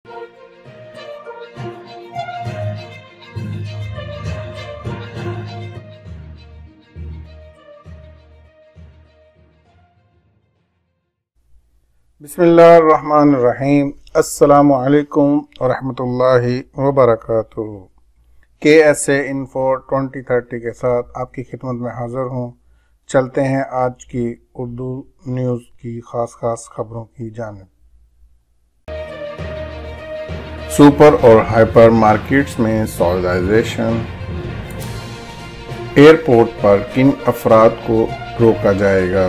بسم اللہ الرحمن الرحیم۔ السلام علیکم ورحمۃ اللہ وبرکاتہ۔ KSA Info 2030 کے ساتھ آپ کی خدمت میں حاضر ہوں۔ چلتے ہیں آج کی اردو نیوز کی خاص خبروں کی جانب۔ سپر اور ہائپر مارکیٹس میں سعودائزیشن، ایئرپورٹ پر کن افراد کو روکا جائے گا؟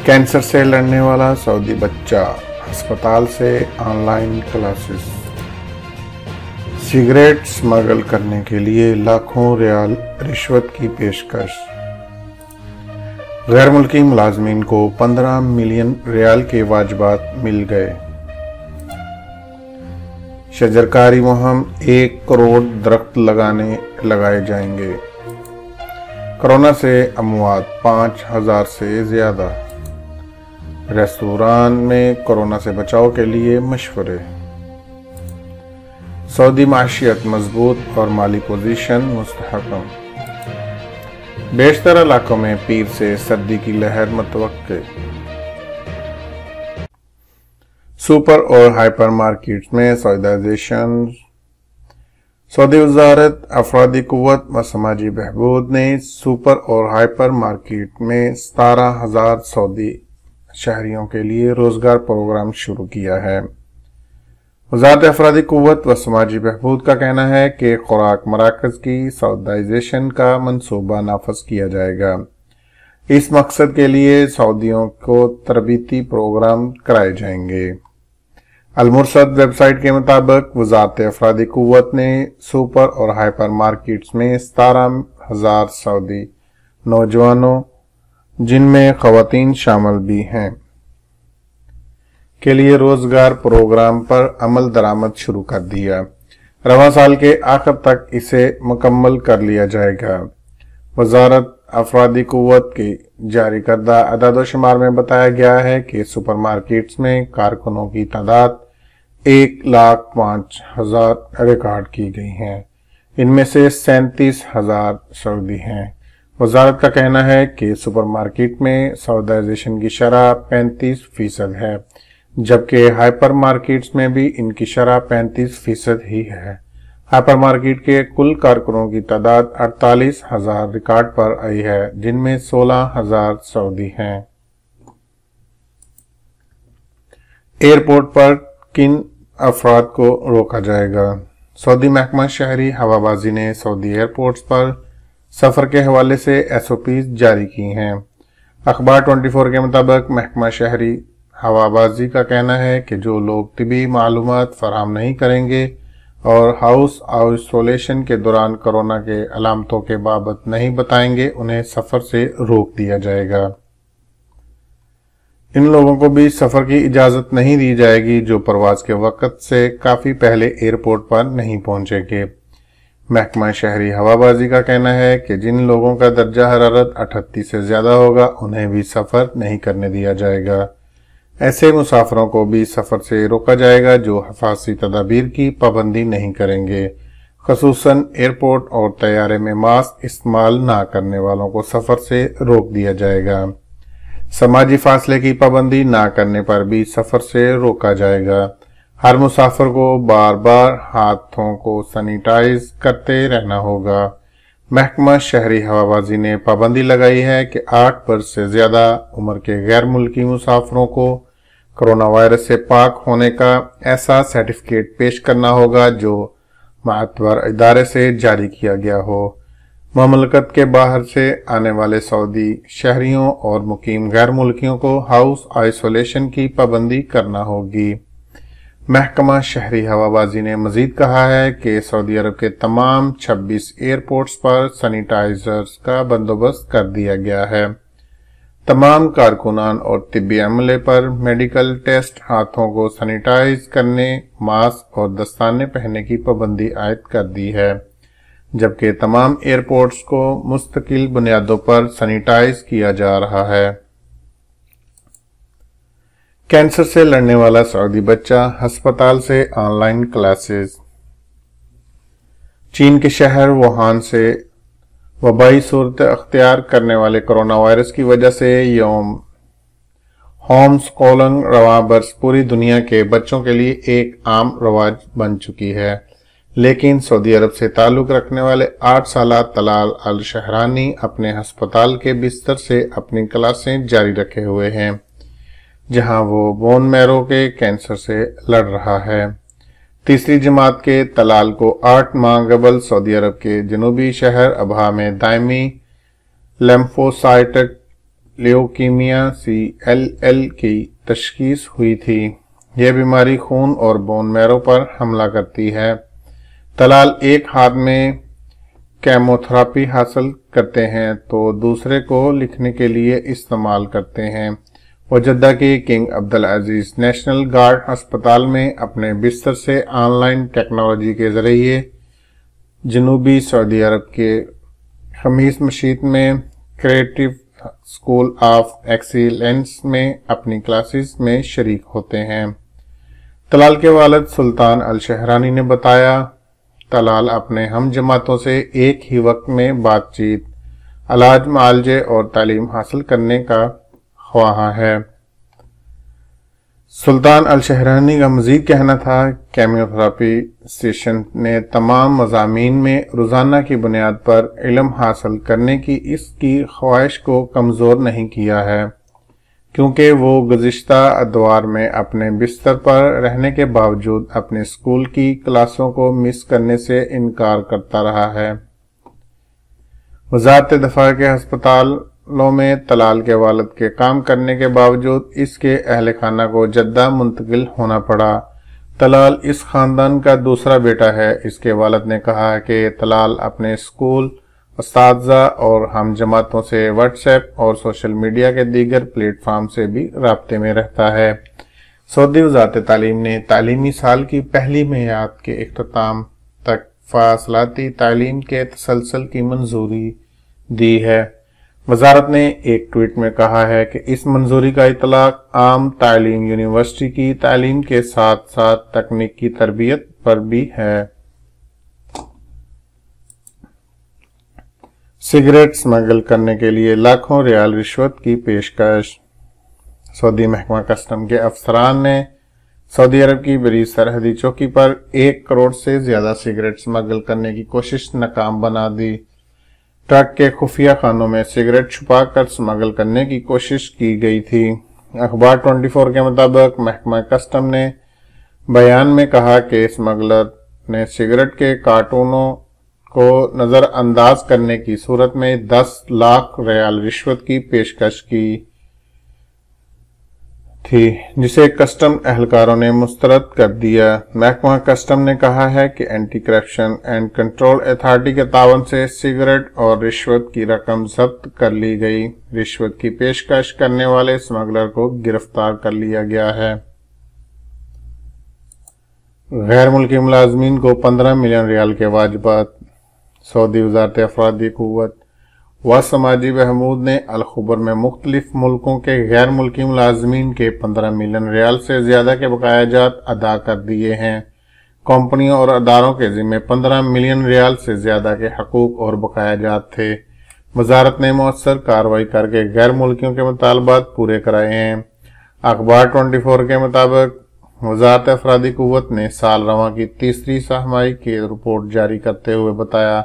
کینسر سے لڑنے والا سعودی بچہ، ہسپتال سے on line classes. Cigarette smuggle کرنے کے لیے لاکھوں ریال رشوت کی پیشکش۔ غیر ملکی ملازمین کو 15 ملین ریال کے واجبات مل گئے۔ شجرکاری مہم 1 کروڑ درخت لگائے جائیں گے۔ کرونا سے اموات 5000 سے زیادہ۔ ریستوران میں کرونا سے بچاؤ کے لیے مشورے۔ سعودی معیشت مضبوط اور مالی پوزیشن مستحکم۔ بیشتر علاقوں میں پیر سے سردی کی لہر متوقع۔ سپر اور ہائپر مارکیٹس میں سعودائزیشن۔ سعودی وزارت افرادی قوت و سماجی بہبود نے سپر اور ہائپر مارکیٹ میں 17,000 سعودی شہریوں کے لیے روزگار پروگرام شروع کیا ہے۔ وزارت افرادی قوت و سماجی بہبود کا کہنا ہے کہ خوراک مراکز کی سعودائزیشن کا منصوبہ نافذ کیا جائے گا۔ اس مقصد کے لیے سعودیوں کو تربیتی پروگرام کرائے جائیں گے۔ المرصد ویب سائٹ کے مطابق وزارت افرادی قوت نے سپر اور ہائپر مارکیٹس میں 17,000 سعودی نوجوانوں، جن میں خواتین شامل بھی ہیں، کے لیے روزگار پروگرام پر عمل درآمد شروع کر دیا۔ رواں سال کے آخر تک اسے مکمل کر لیا جائے گا۔ وزارت افرادی قوت کی جاری کردہ اعداد و شمار میں بتایا گیا ہے کہ سپر مارکیٹس میں کارکنوں کی تعداد 1,05,000 ریکارڈ کی گئی ہے۔ ان میں سے 37,000 سعودی ہیں۔ وزارت کا کہنا ہے کہ سپر مارکیٹ میں سعودائزیشن کی شرح 35% ہے، جبکہ ہائپر مارکیٹس میں بھی ان کی شرح 35% ہی ہے۔ ہائپر مارکیٹ کے کل کارکنوں کی تعداد 48,000 ریکارڈ پر آئی ہے، جن میں 16,000 سعودی ہیں۔ ایئرپورٹ پر کن افراد کو روکا جائے گا؟ سعودی محکمہ شہری ہوابازی نے سعودی ایئرپورٹس پر سفر کے حوالے سے SOPs جاری کی ہیں۔ اخبار 24 کے مطابق محکمہ شہری ہوابازی کا کہنا ہے کہ جو لوگ طبی معلومات فراہم نہیں کریں گے اور ہاؤس آئسولیشن کے دوران کرونا کے علامتوں کے بابت نہیں بتائیں گے، انہیں سفر سے روک دیا جائے گا۔ ان لوگوں کو بھی سفر کی اجازت نہیں دی جائے گی جو پرواز کے وقت سے کافی پہلے ایئرپورٹ پر نہیں پہنچے گے۔ محکمہ شہری ہوابازی کا کہنا ہے کہ جن لوگوں کا درجہ حرارت 38 سے زیادہ ہوگا انہیں بھی سفر نہیں کرنے دیا جائے گا۔ ایسے مسافروں کو بھی سفر سے روکا جائے گا جو حفاظتی تدابیر کی پابندی نہیں کریں گے۔ خصوصاً ایئرپورٹ اور طیارے میں ماسک استعمال نہ کرنے والوں کو سفر سے روک دیا جائے گا۔ سماجی فاصلے کی پابندی نہ کرنے پر بھی سفر سے روکا جائے گا۔ ہر مسافر کو بار بار ہاتھوں کو سینیٹائز کرتے رہنا ہوگا۔ محکمہ شہری ہوابازی نے پابندی لگائی ہے کہ 8 برس سے زیادہ عمر کے غیر ملکی مسافروں کو کرونا وائرس سے پاک ہونے کا ایسا سرٹیفکیٹ پیش کرنا ہوگا جو معتبر ادارے سے جاری کیا گیا ہو۔ مملکت کے باہر سے آنے والے سعودی شہریوں اور مقیم غیر ملکیوں کو ہاؤس آئسولیشن کی پابندی کرنا ہوگی۔ محکمہ شہری ہوابازی نے مزید کہا ہے کہ سعودی عرب کے تمام 26 ایئرپورٹس پر سینیٹائزرز کا بندوبست کر دیا گیا ہے۔ تمام کارکنان اور طبی عملے پر میڈیکل ٹیسٹ، ہاتھوں کو سینیٹائز کرنے، ماسک اور دستانے پہننے کی پابندی عائد کر دی ہے، جبکہ تمام ایئرپورٹس کو مستقل بنیادوں پر سینیٹائز کیا جا رہا ہے۔ کینسر سے لڑنے والا سعودی بچہ ہسپتال سے آن لائن کلاسز۔ چین کے شہر ووہان سے وبائی صورت اختیار کرنے والے کرونا وائرس کی وجہ سے یوم ہوم سکولنگ رواں برس پوری دنیا کے بچوں کے لیے ایک عام رواج بن چکی ہے، لیکن سعودی عرب سے تعلق رکھنے والے 8 سالہ طلال الشہرانی اپنے ہسپتال کے بستر سے اپنی کلاسیں جاری رکھے ہوئے ہیں، جہاں وہ بون میرو کے کینسر سے لڑ رہا ہے۔ تیسری جماعت کے طلال کو 8 ماہ قبل سعودی عرب کے جنوبی شہر ابہا میں دائمی لیمفوسائٹک لیوکیمیا CLL کی تشخیص ہوئی تھی۔ یہ بیماری خون اور بون میرو پر حملہ کرتی ہے۔ طلال ایک ہاتھ میں کیموتھراپی حاصل کرتے ہیں تو دوسرے کو لکھنے کے لیے استعمال کرتے ہیں۔ وہ جدہ کے کنگ عبدالعزیز نیشنل گارڈ ہسپتال میں اپنے بستر سے آن لائن ٹیکنالوجی کے ذریعے جنوبی سعودی عرب کے خمیس مشیط میں کریٹو اسکول آف ایکسیلنس میں اپنی کلاسز میں شریک ہوتے ہیں۔ طلال کے والد سلطان الشہرانی نے بتایا، طلال اپنے ہم جماعتوں سے ایک ہی وقت میں بات چیت، علاج معالجے اور تعلیم حاصل کرنے کا خواہاں ہے۔ سلطان الشہرانی کا مزید کہنا تھا، کیمیوتھراپی سیشن نے تمام مضامین میں روزانہ کی بنیاد پر علم حاصل کرنے کی اس کی خواہش کو کمزور نہیں کیا ہے، کیونکہ وہ گزشتہ ادوار میں اپنے بستر پر رہنے کے باوجود اپنے اسکول کی کلاسوں کو مس کرنے سے انکار کرتا رہا ہے۔ وزارت دفاع کے ہسپتالوں میں طلال کے والد کے کام کرنے کے باوجود اس کے اہل خانہ کو جدہ منتقل ہونا پڑا۔ طلال اس خاندان کا دوسرا بیٹا ہے۔ اس کے والد نے کہا کہ طلال اپنے اسکول، اساتذہ اور ہم جماعتوں سے واٹس ایپ اور سوشل میڈیا کے دیگر پلیٹ فارم سے بھی رابطے میں رہتا ہے۔ سعودی وزارت تعلیم نے تعلیمی سال کی پہلی میعاد کے اختتام تک فاصلاتی تعلیم کے تسلسل کی منظوری دی ہے۔ وزارت نے ایک ٹویٹ میں کہا ہے کہ اس منظوری کا اطلاق عام تعلیم، یونیورسٹی کی تعلیم کے ساتھ ساتھ تکنیک کی تربیت پر بھی ہے۔ سگریٹ سمگل کرنے کے لیے لاکھوں ریال رشوت کی پیشکش۔ سعودی محکمہ کسٹم کے افسران نے سعودی عرب کی بری سرحدی چوکی پر 1 کروڑ سے زیادہ سگریٹ سمگل کرنے کی کوشش ناکام بنا دی۔ ٹرک کے خفیہ خانوں میں سگریٹ چھپا کر سمگل کرنے کی کوشش کی گئی تھی۔ اخبار 24 کے مطابق محکمہ کسٹم نے بیان میں کہا کہ سمگلر نے سگریٹ کے کارٹونوں کو نظر انداز کرنے کی صورت میں 10 لاکھ ریال رشوت کی پیشکش کی تھی، جسے کسٹم اہلکاروں نے مسترد کر دیا۔ محکمہ کسٹم نے کہا ہے کہ anti corruption and control authority کے تعاون سے سگریٹ اور رشوت کی رقم ضبط کر لی گئی۔ رشوت کی پیشکش کرنے والے سمگلر کو گرفتار کر لیا گیا ہے۔ غیر ملکی ملازمین کو 15 ملین ریال کے واجبات۔ سعودی وزارت افرادی قوت و سماجی بہبود نے الخبر میں مختلف ملکوں کے غیر ملکی ملازمین کے 15 ملین ریال سے زیادہ کے بقایا جات ادا کر دیے ہیں۔ کمپنیوں اور اداروں کے ذمہ 15 ملین ریال سے زیادہ کے حقوق اور بقایا جات تھے۔ وزارت نے مؤثر کارروائی کر کے غیر ملکیوں کے مطالبات پورے کرائے ہیں۔ اخبار 24 کے مطابق وزارت افرادی قوت نے سال رواں کی تیسری سہمائی کی رپورٹ جاری کرتے ہوئے بتایا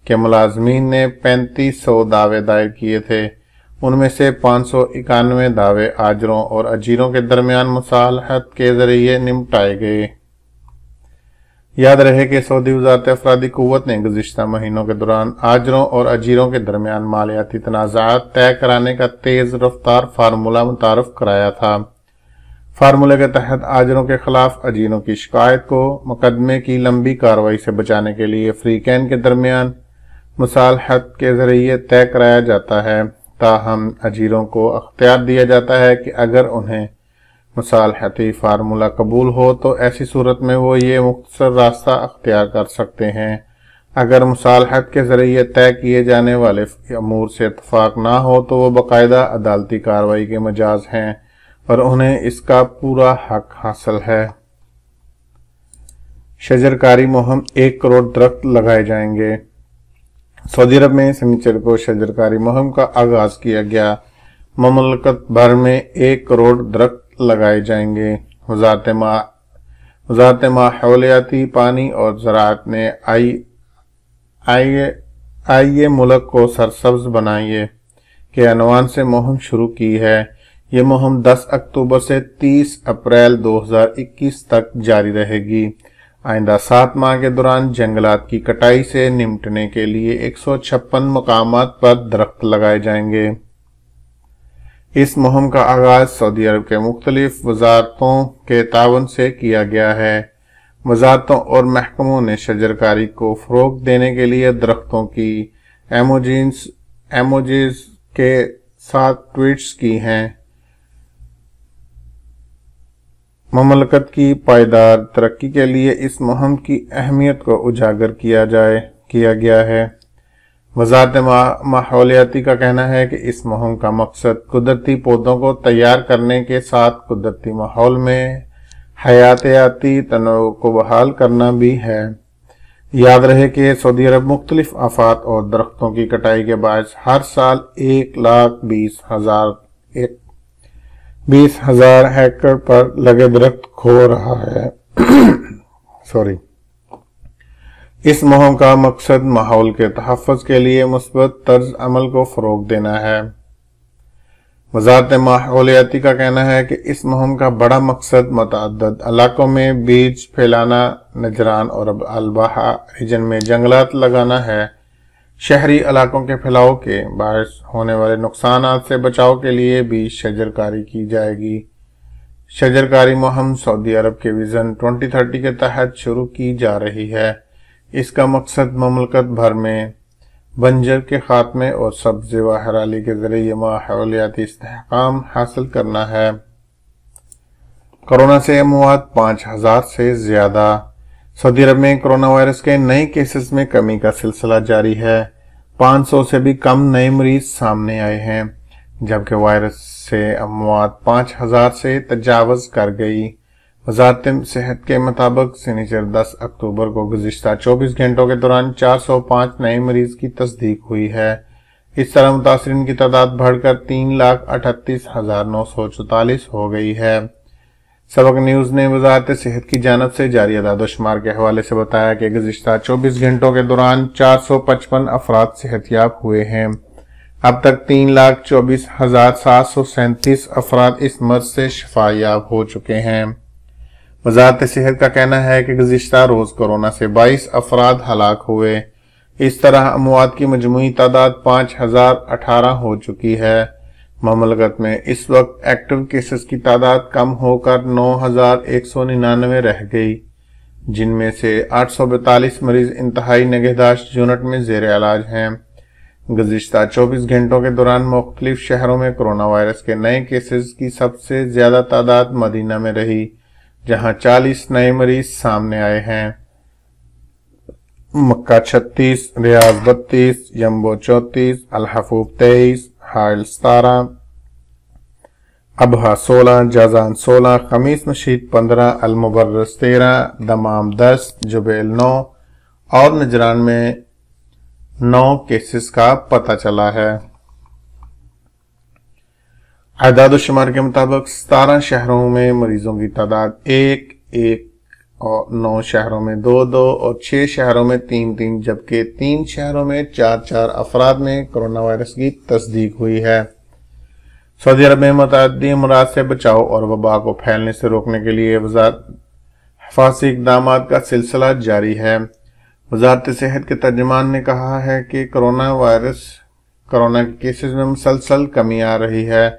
کہ ملازمین نے 3500 دعوے دائر کیے تھے۔ ان میں سے 591 دعوے آجروں اور اجیروں کے درمیان مصالحت کے ذریعے نمٹائے گئے۔ یاد رہے کہ سعودی وزارت افرادی قوت نے گزشتہ مہینوں کے دوران آجروں اور اجیروں کے درمیان مالیاتی تنازعات طے کرانے کا تیز رفتار فارمولہ متعارف کرایا تھا۔ فارمولے کے تحت آجروں کے خلاف اجیروں کی شکایت کو مقدمے کی لمبی کارروائی سے بچانے کے لیے فریقین کے درمیان مصالحت کے ذریعے طے کرایا جاتا ہے، تاہم اجیروں کو اختیار دیا جاتا ہے کہ اگر انہیں مصالحتی فارمولہ قبول ہو تو ایسی صورت میں وہ یہ مختصر راستہ اختیار کر سکتے ہیں۔ اگر مصالحت کے ذریعے طے کیے جانے والے امور سے اتفاق نہ ہو تو وہ باقاعدہ عدالتی کارروائی کے مجاز ہیں۔ اور انہیں اس کا پورا حق حاصل ہے۔ شجرکاری مہم 1 کروڑ درخت لگائے جائیں گے۔ سعودی عرب میں سنیچر کو شجرکاری مہم کا آغاز کیا گیا۔ مملکت بھر میں 1 کروڑ درخت لگائے جائیں گے۔ وزارت ماحولیاتی، پانی اور زراعت نے آئیے ملک کو سرسبز بنائیے کے عنوان سے مہم شروع کی ہے۔ یہ مہم 10 اکتوبر سے 30 اپریل 2021 تک جاری رہے گی۔ آئندہ 7 ماہ کے دوران جنگلات کی کٹائی سے نمٹنے کے لیے 156 مقامات پر درخت لگائے جائیں گے۔ اس مہم کا آغاز سعودی عرب کے مختلف وزارتوں کے تعاون سے کیا گیا ہے۔ وزارتوں اور محکموں نے شجرکاری کو فروغ دینے کے لیے درختوں کی ایموجیز کے ساتھ ٹویٹس کی ہیں۔ مملکت کی پائیدار ترقی کے لیے اس مہم کی اہمیت کو اجاگر کیا گیا ہے۔ وزارت ماحولیاتی کا کہنا ہے کہ اس مہم کا مقصد قدرتی پودوں کو تیار کرنے کے ساتھ قدرتی ماحول میں حیاتیاتی تنوع کو بحال کرنا بھی ہے۔ یاد رہے کہ سعودی عرب مختلف آفات اور درختوں کی کٹائی کے باعث ہر سال 1,20,000 ایکڑ پر لگے درخت کھو رہا ہے۔ اس مہم کا مقصد ماحول کے تحفظ کے لیے مثبت طرز عمل کو فروغ دینا ہے۔ وزارت ماحولیاتی کا کہنا ہے کہ اس مہم کا بڑا مقصد متعدد علاقوں میں بیج پھیلانا، نجران اور الباحہ ریجن میں جنگلات لگانا ہے۔ شہری علاقوں کے پھیلاؤ کے باعث ہونے والے نقصانات سے بچاؤ کے لیے بھی شجرکاری کی جائے گی۔ شجرکاری مہم سعودی عرب کے ویژن 2030 کے تحت شروع کی جا رہی ہے۔ اس کا مقصد مملکت بھر میں بنجر کے خاتمے اور سبز و ہریالی کے ذریعے ماحولیاتی استحکام حاصل کرنا ہے۔ کرونا سے اموات 5,000 سے زیادہ۔ سعودی عرب میں کرونا وائرس کے نئے کیسز میں کمی کا سلسلہ جاری ہے۔ 500 سے بھی کم نئے مریض سامنے آئے ہیں، جبکہ وائرس سے اموات 5,000 سے تجاوز کر گئی۔ وزارت صحت کے مطابق سنیچر 10 اکتوبر کو گزشتہ 24 گھنٹوں کے دوران 405 نئے مریض کی تصدیق ہوئی ہے۔ اس طرح متاثرین کی تعداد بڑھ کر 3,38,944 ہو گئی ہے۔ سبق نیوز نے وزارت صحت کی جانب سے جاری اعداد و شمار کے حوالے سے بتایا کہ گزشتہ 24 گھنٹوں کے دوران 455 افراد صحت یاب ہوئے ہیں۔ اب تک 3,24,737 افراد اس مرض سے شفا یاب ہو چکے ہیں۔ وزارت صحت کا کہنا ہے کہ گزشتہ روز کورونا سے 22 افراد ہلاک ہوئے۔ اس طرح اموات کی مجموعی تعداد 5,018 ہو چکی ہے۔ مملکت میں اس وقت ایکٹیو کیسز کی تعداد کم ہو کر 9,199 رہ گئی، جن میں سے 842 مریض انتہائی نگہداشت یونٹ میں زیر علاج ہیں۔ گزشتہ 24 گھنٹوں کے دوران مختلف شہروں میں کرونا وائرس کے نئے کیسز کی سب سے زیادہ تعداد مدینہ میں رہی، جہاں 40 نئے مریض سامنے آئے ہیں۔ مکہ 36، ریاض 32، یمبو 34، الحفوف 23، حائل 17، ابہا 16، جازان 16، خمیس مشید 15، المبرز 13، دمام 10، جبیل 9 اور نجران میں 9 کیسز کا پتہ چلا ہے۔ اعداد و شمار کے مطابق 17 شہروں میں مریضوں کی تعداد 1 اور 9 شہروں میں 2 اور 6 شہروں میں 3 جبکہ 3 شہروں میں 4 افراد میں کرونا وائرس کی تصدیق ہوئی ہے۔ سعودی عرب میں متعدی امراض سے بچاؤ اور وبا کو پھیلنے سے روکنے کے لیے حفاظتی اقدامات کا سلسلہ جاری ہے۔ وزارت صحت کے ترجمان نے کہا ہے کہ کرونا کے کیسز میں مسلسل کمی آ رہی ہے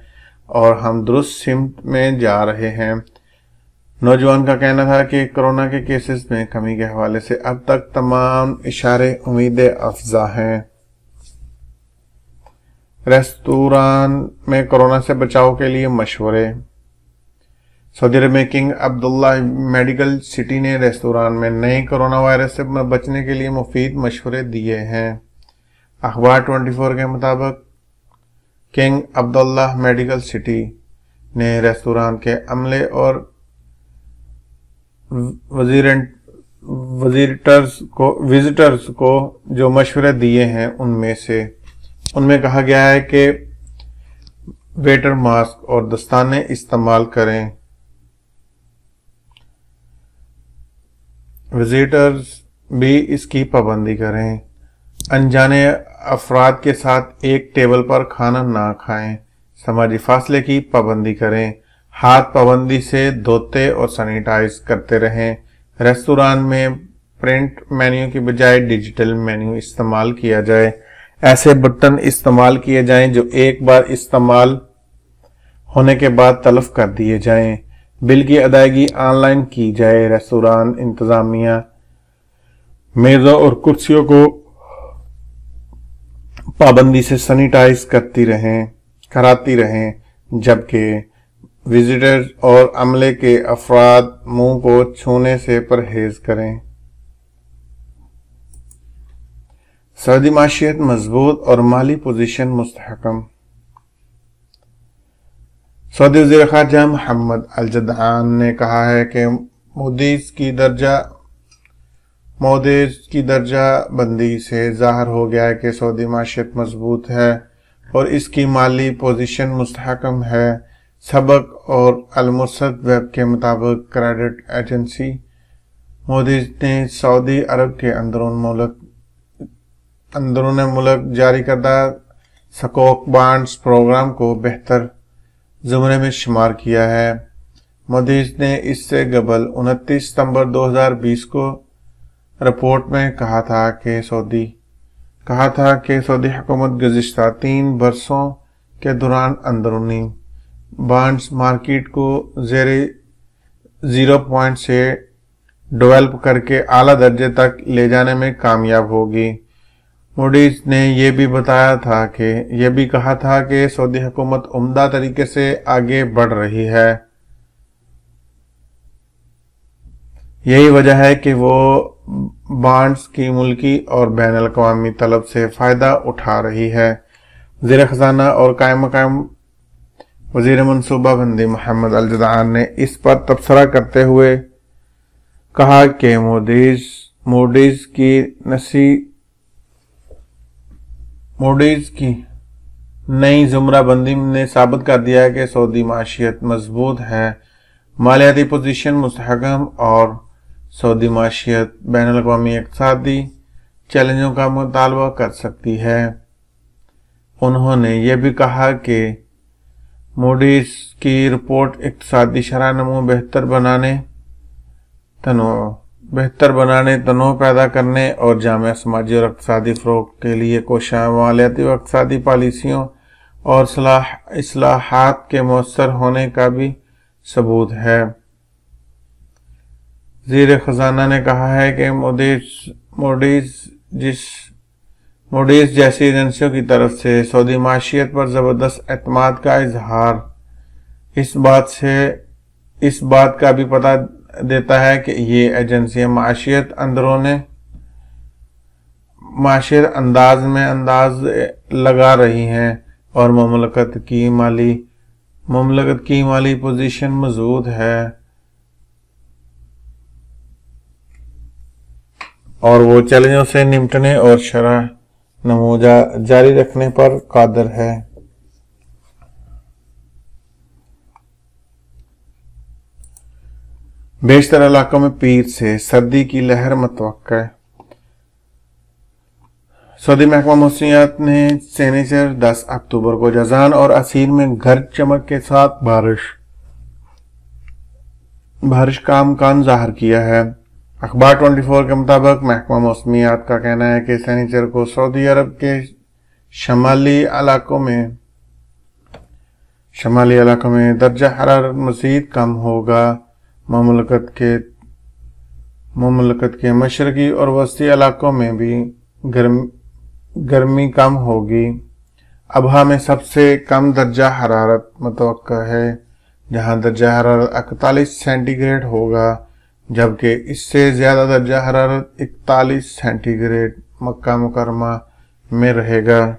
اور ہم درست سمت میں جا رہے ہیں۔ نوجوان کا کہنا تھا کہ کرونا کے کیسز میں کمی کے حوالے سے اب تک تمام اشارے امید افزا ہیں۔ ریستوران میں کرونا سے بچاؤ کے لیے مشورے۔ سعودی عرب میں کنگ عبداللہ میڈیکل سٹی نے ریستوران میں نئے کرونا وائرس سے بچنے کے لیے مفید مشورے دیے ہیں۔ اخبار 24 کے مطابق کنگ عبداللہ میڈیکل سٹی نے ریستوران کے عملے اور وزٹرز کو جو مشورے دیے ہیں ان میں کہا گیا ہے کہ ویٹر ماسک اور دستانے استعمال کریں، وزٹرز بھی اس کی پابندی کریں، انجانے افراد کے ساتھ ایک ٹیبل پر کھانا نہ کھائیں، سماجی فاصلے کی پابندی کریں، ہاتھ پابندی سے دھوتے اور سینیٹائز کرتے رہیں، ریستوران میں پرنٹ مینیو کی بجائے ڈیجیٹل مینیو استعمال کیا جائے، ایسے بٹن استعمال کیے جائیں جو ایک بار استعمال ہونے کے بعد تلف کر دیے جائیں، بل کی ادائیگی آن لائن کی جائے، ریستوران انتظامیہ میزوں اور کرسیوں کو پابندی سے سینیٹائز کراتی رہیں، جبکہ وزٹرز اور عملے کے افراد منہ کو چھونے سے پرہیز کریں۔ سعودی معیشت مضبوط اور مالی پوزیشن مستحکم۔ سعودی وزیر خارجہ محمد الجدعان نے کہا ہے کہ مودیز کی درجہ بندی سے ظاہر ہو گیا ہے کہ سعودی معیشت مضبوط ہے اور اس کی مالی پوزیشن مستحکم ہے۔ سبق اور المرصد ویب کے مطابق کریڈٹ ایجنسی مودیز نے سعودی عرب کے اندرون ملک جاری کردہ سکوک بانڈز پروگرام کو بہتر زمرے میں شمار کیا ہے۔ مودیز نے اس سے قبل 29 ستمبر 2020 کو رپورٹ میں کہا تھا کہ سعودی حکومت گزشتہ 3 برسوں کے دوران اندرونی بانڈز مارکیٹ کو زیرو پوائنٹ سے ڈیولپ کر کے اعلیٰ درجے تک لے جانے میں کامیاب ہوگی۔ موڈیز نے یہ بھی کہا تھا کہ سعودی حکومت عمدہ طریقے سے آگے بڑھ رہی ہے، یہی وجہ ہے کہ وہ بانڈز کی ملکی اور بین الاقوامی طلب سے فائدہ اٹھا رہی ہے۔ وزیر خزانہ اور قائم مقام وزیر منصوبہ بندی محمد الجدعان نے اس پر تبصرہ کرتے ہوئے کہا کہ موڈیز کی نئی زمرہ بندی نے ثابت کر دیا ہے کہ سعودی معیشت مضبوط ہے، مالیاتی پوزیشن مستحکم اور سعودی معیشت بین الاقوامی اقتصادی چیلنجوں کا مطالبہ کر سکتی ہے۔ انہوں نے یہ بھی کہا کہ موڈیز کی رپورٹ اقتصادی شرح نمو بہتر بنانے، تنوع پیدا کرنے اور جامع سماجی اور اقتصادی فروغ کے لیے کوشاں مالیاتی و اقتصادی پالیسیوں اور اصلاحات کے مؤثر ہونے کا بھی ثبوت ہے۔ وزیر خزانہ نے کہا ہے کہ موڈیز جیسی ایجنسیوں کی طرف سے سعودی معیشت پر زبردست اعتماد کا اظہار اس بات کا بھی پتہ دیتا ہے کہ یہ ایجنسیاں معیشت انداز لگا رہی ہیں اور مملکت کی مالی پوزیشن مضبوط ہے اور وہ چیلنجوں سے نمٹنے اور شرح نمو جاری رکھنے پر قادر ہے۔ بیشتر علاقوں میں پیر سے سردی کی لہر متوقع۔ سعودی محکمہ موسمیات نے سنیچر 10 اکتوبر کو جازان اور عسیر میں گرج چمک کے ساتھ بارش کا امکان ظاہر کیا ہے۔ اخبار 24 کے مطابق محکمہ موسمیات کا کہنا ہے کہ سنیچر کو سعودی عرب کے شمالی علاقوں میں درجہ حرارت مزید کم ہوگا۔ مملکت کے مشرقی اور وسطی علاقوں میں بھی گرمی کم ہوگی۔ ابہا میں سب سے کم درجہ حرارت متوقع ہے، جہاں درجہ حرارت 41 سینٹی گریڈ ہوگا، جبکہ اس سے زیادہ درجہ حرارت 41 سینٹی گریڈ مکہ مکرمہ میں رہے گا۔